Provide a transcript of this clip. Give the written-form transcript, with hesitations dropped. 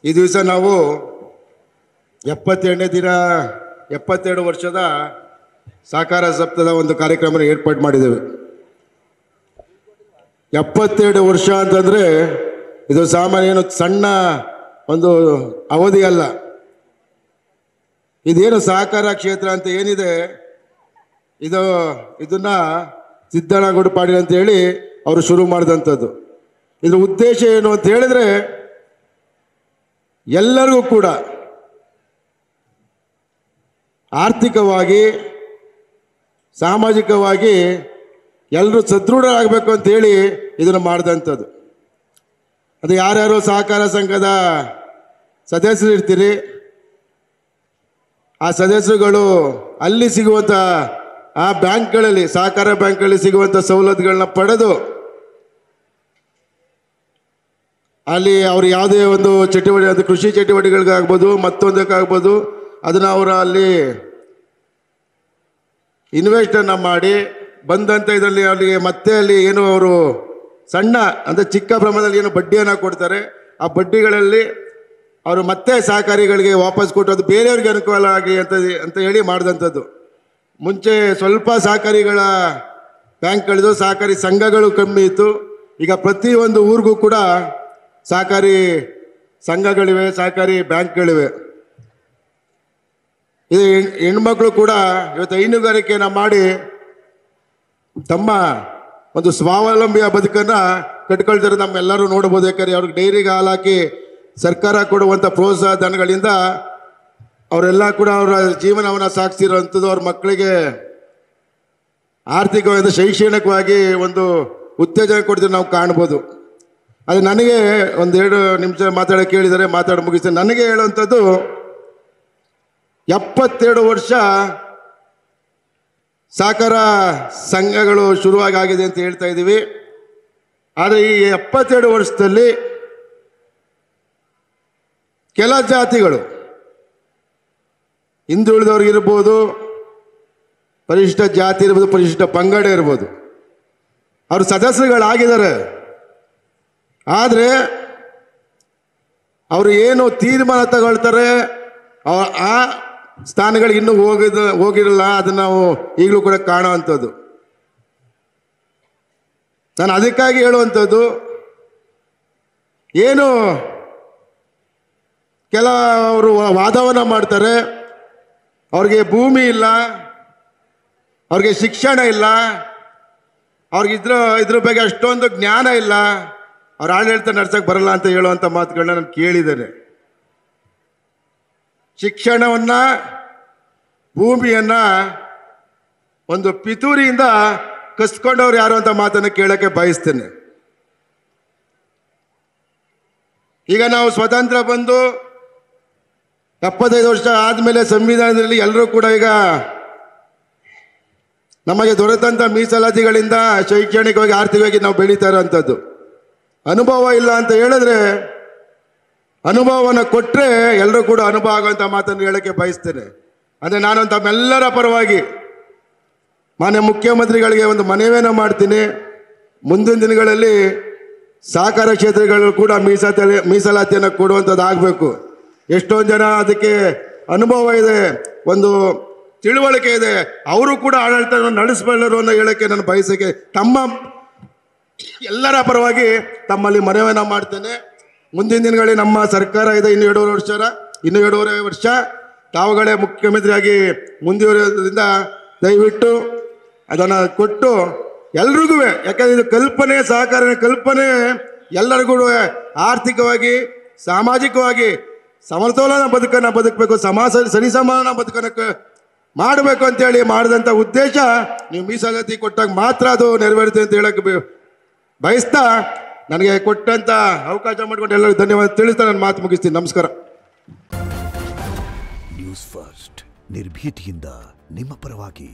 ಈ ದಿವಸ ನಾವು 72ನೇ ದಿನ 72 ವರ್ಷದ ಸಹಕಾರ ಸಪ್ತಾಹದ ಒಂದು ಕಾರ್ಯಕ್ರಮ ಏರ್ಪಾಡು ಮಾಡಿದ್ದೇವೆ. 72 ವರ್ಷ ಅಂತಂದರೆ ಇದು ಸಾಮಾನ್ಯ ಏನು ಸಣ್ಣ ಒಂದು ಅವಧಿ ಅಲ್ಲ. ಇದೇನು ಸಹಕಾರ ಕ್ಷೇತ್ರ ಅಂತ ಏನಿದೆ ಇದನ್ನು ಸಿದ್ದಣ್ಣಗೌಡ ಪಾಟೀಲ್ ಅಂತ ಹೇಳಿ ಅವರು ಶುರು ಮಾಡಿದಂಥದ್ದು. ಇದರ ಉದ್ದೇಶ ಏನು ಅಂತ ಹೇಳಿದ್ರೆ ಎಲ್ಲರಿಗೂ ಕೂಡ ಆರ್ಥಿಕವಾಗಿ ಸಾಮಾಜಿಕವಾಗಿ ಎಲ್ಲರೂ ಸದೃಢರಾಗಬೇಕು ಅಂತೇಳಿ ಇದನ್ನು ಮಾಡಿದಂಥದ್ದು. ಅದು ಯಾರ್ಯಾರು ಸಹಕಾರ ಸಂಘದ ಸದಸ್ಯರು ಇರ್ತೀರಿ, ಆ ಸದಸ್ಯರುಗಳು ಅಲ್ಲಿ ಸಿಗುವಂಥ ಆ ಬ್ಯಾಂಕ್ಗಳಲ್ಲಿ ಸಹಕಾರ ಬ್ಯಾಂಕ್ಗಳಲ್ಲಿ ಸಿಗುವಂಥ ಸವಲತ್ತುಗಳನ್ನ ಪಡೆದು ಅಲ್ಲಿ ಅವ್ರು ಯಾವುದೇ ಒಂದು ಚಟುವಟಿಕೆ ಅದು ಕೃಷಿ ಚಟುವಟಿಕೆಗಳಿಗಾಗ್ಬೋದು ಮತ್ತೊಂದಕ್ಕಾಗ್ಬೋದು ಅದನ್ನು ಅವರು ಅಲ್ಲಿ ಇನ್ವೆಸ್ಟನ್ನು ಮಾಡಿ ಬಂದಂಥ ಇದರಲ್ಲಿ ಅವರಿಗೆ ಮತ್ತೆ ಅಲ್ಲಿ ಏನು ಅವರು ಸಣ್ಣ ಅಂದರೆ ಚಿಕ್ಕ ಪ್ರಮಾಣದಲ್ಲಿ ಏನು ಬಡ್ಡಿಯನ್ನು ಕೊಡ್ತಾರೆ, ಆ ಬಡ್ಡಿಗಳಲ್ಲಿ ಅವರು ಮತ್ತೆ ಸಹಕಾರಿಗಳಿಗೆ ವಾಪಸ್ ಕೊಟ್ಟು ಅದು ಬೇರೆಯವ್ರಿಗೆ ಅನುಕೂಲ ಆಗಲಿ ಅಂತ ಹೇಳಿ ಮಾಡಿದಂಥದ್ದು. ಮುಂಚೆ ಸ್ವಲ್ಪ ಸಹಕಾರಿಗಳ ಬ್ಯಾಂಕ್ಗಳಿದ್ದು ಸಹಕಾರಿ ಸಂಘಗಳು ಕಮ್ಮಿ ಇತ್ತು. ಈಗ ಪ್ರತಿಯೊಂದು ಊರಿಗೂ ಕೂಡ ಸಹಕಾರಿ ಸಂಘಗಳಿವೆ, ಸಹಕಾರಿ ಬ್ಯಾಂಕ್ಗಳಿವೆ. ಇದು ಹೆಣ್ಮಕ್ಳು ಕೂಡ ಇವತ್ತು ಹೈನುಗಾರಿಕೆಯನ್ನು ಮಾಡಿ ತಮ್ಮ ಒಂದು ಸ್ವಾವಲಂಬಿಯ ಬದುಕನ್ನು ಕಟ್ಕೊಳ್ತಾರೆ. ನಮ್ಮೆಲ್ಲರೂ ನೋಡ್ಬೋದು. ಯಾಕಂದರೆ ಅವ್ರಿಗೆ ಡೈರಿಗೆ ಹಾಲು ಹಾಕಿ ಸರ್ಕಾರ ಕೊಡುವಂಥ ಪ್ರೋತ್ಸಾಹ ಧನಗಳಿಂದ ಅವರೆಲ್ಲ ಕೂಡ ಅವರ ಜೀವನವನ್ನು ಸಾಗಿಸಿರೋವಂಥದ್ದು. ಅವ್ರ ಮಕ್ಕಳಿಗೆ ಆರ್ಥಿಕವಾಗಿ ಶೈಕ್ಷಣಿಕವಾಗಿ ಒಂದು ಉತ್ತೇಜನ ಕೊಡ್ತೀವಿ ನಾವು ಕಾಣ್ಬೋದು. ಅದು ನನಗೆ 1-2 ನಿಮಿಷ ಮಾತಾಡೋಕ್ಕೆ ಕೇಳಿದರೆ ಮಾತಾಡಿ ಮುಗಿಸ್ತೇನೆ. ನನಗೆ ಹೇಳುವಂಥದ್ದು 72 ವರ್ಷ ಸಹಕಾರ ಸಂಘಗಳು ಶುರುವಾಗಿದೆ ಅಂತ ಹೇಳ್ತಾ ಇದ್ದೀವಿ. ಆದರೆ ಈ 72 ವರ್ಷದಲ್ಲಿ ಕೆಲ ಜಾತಿಗಳು ಹಿಂದುಳಿದವ್ರು ಇರ್ಬೋದು, ಪರಿಶಿಷ್ಟ ಜಾತಿ ಇರ್ಬೋದು, ಪರಿಶಿಷ್ಟ ಪಂಗಡ ಇರ್ಬೋದು, ಅವರು ಸದಸ್ಯರುಗಳಾಗಿದ್ದಾರೆ. ಆದರೆ ಅವರು ಏನು ತೀರ್ಮಾನ ತಗೊಳ್ತಾರೆ ಆ ಸ್ಥಾನಗಳಿಗೆ ಇನ್ನೂ ಹೋಗಿರಲ್ಲ. ಅದನ್ನು ನಾವು ಈಗಲೂ ಕೂಡ ಕಾಣುವಂಥದ್ದು. ನಾನು ಅದಕ್ಕಾಗಿ ಹೇಳುವಂಥದ್ದು, ಏನು ಕೆಲವರು ವಾದವನ್ನು ಮಾಡ್ತಾರೆ, ಅವ್ರಿಗೆ ಭೂಮಿ ಇಲ್ಲ, ಅವ್ರಿಗೆ ಶಿಕ್ಷಣ ಇಲ್ಲ, ಅವ್ರಿಗೆ ಇದ್ರ ಬಗ್ಗೆ ಅಷ್ಟೊಂದು ಜ್ಞಾನ ಇಲ್ಲ, ಅವ್ರ ಆಡಳಿತ ನಡ್ಸಕ್ಕೆ ಬರಲ್ಲ ಅಂತ ಹೇಳುವಂಥ ಮಾತುಗಳನ್ನ ನಾನು ಕೇಳಿದ್ದೇನೆ. ಶಿಕ್ಷಣವನ್ನು ಭೂಮಿಯನ್ನು ಒಂದು ಪಿತೂರಿಯಿಂದ ಕಸ್ಕೊಂಡವ್ರು ಯಾರು ಅಂತ ಮಾತನ್ನು ಕೇಳೋಕ್ಕೆ ಬಯಸ್ತೇನೆ. ಈಗ ನಾವು ಸ್ವತಂತ್ರ ಬಂದು 75 ವರ್ಷ ಆದಮೇಲೆ ಸಂವಿಧಾನದಲ್ಲಿ ಎಲ್ಲರೂ ಕೂಡ ಈಗ ನಮಗೆ ದೊರೆತಂಥ ಮೀಸಲಾತಿಗಳಿಂದ ಶೈಕ್ಷಣಿಕವಾಗಿ ಆರ್ಥಿಕವಾಗಿ ನಾವು ಬೆಳೀತಾ ಇರೋವಂಥದ್ದು. ಅನುಭವ ಇಲ್ಲ ಅಂತ ಹೇಳಿದ್ರೆ ಅನುಭವವನ್ನು ಕೊಟ್ಟರೆ ಎಲ್ಲರೂ ಕೂಡ ಅನುಭವ ಆಗುವಂಥ ಮಾತನ್ನು ಹೇಳೋಕ್ಕೆ ಬಯಸ್ತೇನೆ. ಅಂದರೆ ನಾನು ತಮ್ಮೆಲ್ಲರ ಪರವಾಗಿ ಮಾನ್ಯ ಮುಖ್ಯಮಂತ್ರಿಗಳಿಗೆ ಒಂದು ಮನವಿಯನ್ನು ಮಾಡ್ತೀನಿ. ಮುಂದಿನ ದಿನಗಳಲ್ಲಿ ಸಹಕಾರ ಕ್ಷೇತ್ರಗಳು ಕೂಡ ಮೀಸಲಾತಿಯನ್ನು ಕೊಡುವಂಥದ್ದು ಆಗಬೇಕು. ಎಷ್ಟೊಂದು ಜನ ಅದಕ್ಕೆ ಅನುಭವ ಇದೆ, ಒಂದು ತಿಳುವಳಿಕೆ ಇದೆ, ಅವರು ಕೂಡ ಆಡಳಿತವನ್ನು ನಡೆಸಬಲ್ಲರು ಅನ್ನೋ ಹೇಳೋಕ್ಕೆ ನಾನು ಬಯಸಕ್ಕೆ ತಮ್ಮ ಎಲ್ಲರ ಪರವಾಗಿ ತಮ್ಮಲ್ಲಿ ಮನವಿಯನ್ನು ಮಾಡ್ತೇನೆ. ಮುಂದಿನ ದಿನಗಳಲ್ಲಿ ನಮ್ಮ ಸರ್ಕಾರ ಇದೆ, ಇನ್ನೂ 2.5 ವರ್ಷ ತಾವುಗಳೇ ಮುಖ್ಯಮಂತ್ರಿಯಾಗಿ ಮುಂದುವರಿಯೋದ್ರಿಂದ ದಯವಿಟ್ಟು ಅದನ್ನು ಕೊಟ್ಟು ಎಲ್ರಿಗೂ, ಯಾಕಂದರೆ ಇದು ಕಲ್ಪನೆ, ಸಹಕಾರ ಕಲ್ಪನೆ ಎಲ್ಲರಿಗೂ ಆರ್ಥಿಕವಾಗಿ ಸಾಮಾಜಿಕವಾಗಿ ಸಮತೋಲನ ಬದುಕನ್ನು ಬದುಕಬೇಕು, ಸರಿಸಮಾನ ಬದುಕನ್ನು ಮಾಡಬೇಕು ಅಂತೇಳಿ ಮಾಡಿದಂಥ ಉದ್ದೇಶ ನೀವು ಮೀಸಲಾತಿ ಕೊಟ್ಟಾಗ ಮಾತ್ರ ಅದು ನೆರವೇರುತ್ತೆ ಅಂತ ಹೇಳಕ್ಕೆ ಬಯಸ್ತಾ ನನಗೆ ಕೊಟ್ಟಂಥ ಅವಕಾಶ ಮಾಡಿಕೊಂಡು ಎಲ್ಲರಿಗೂ ಧನ್ಯವಾದ ತಿಳಿಸ್ತಾ ನಾನು ಮಾತು ಮುಗಿಸ್ತೀನಿ. ನಮಸ್ಕಾರ. ನ್ಯೂಸ್ ಫಸ್ಟ್ ನಿರ್ಭೀತಿಯಿಂದ ನಿಮ್ಮ ಪರವಾಗಿ.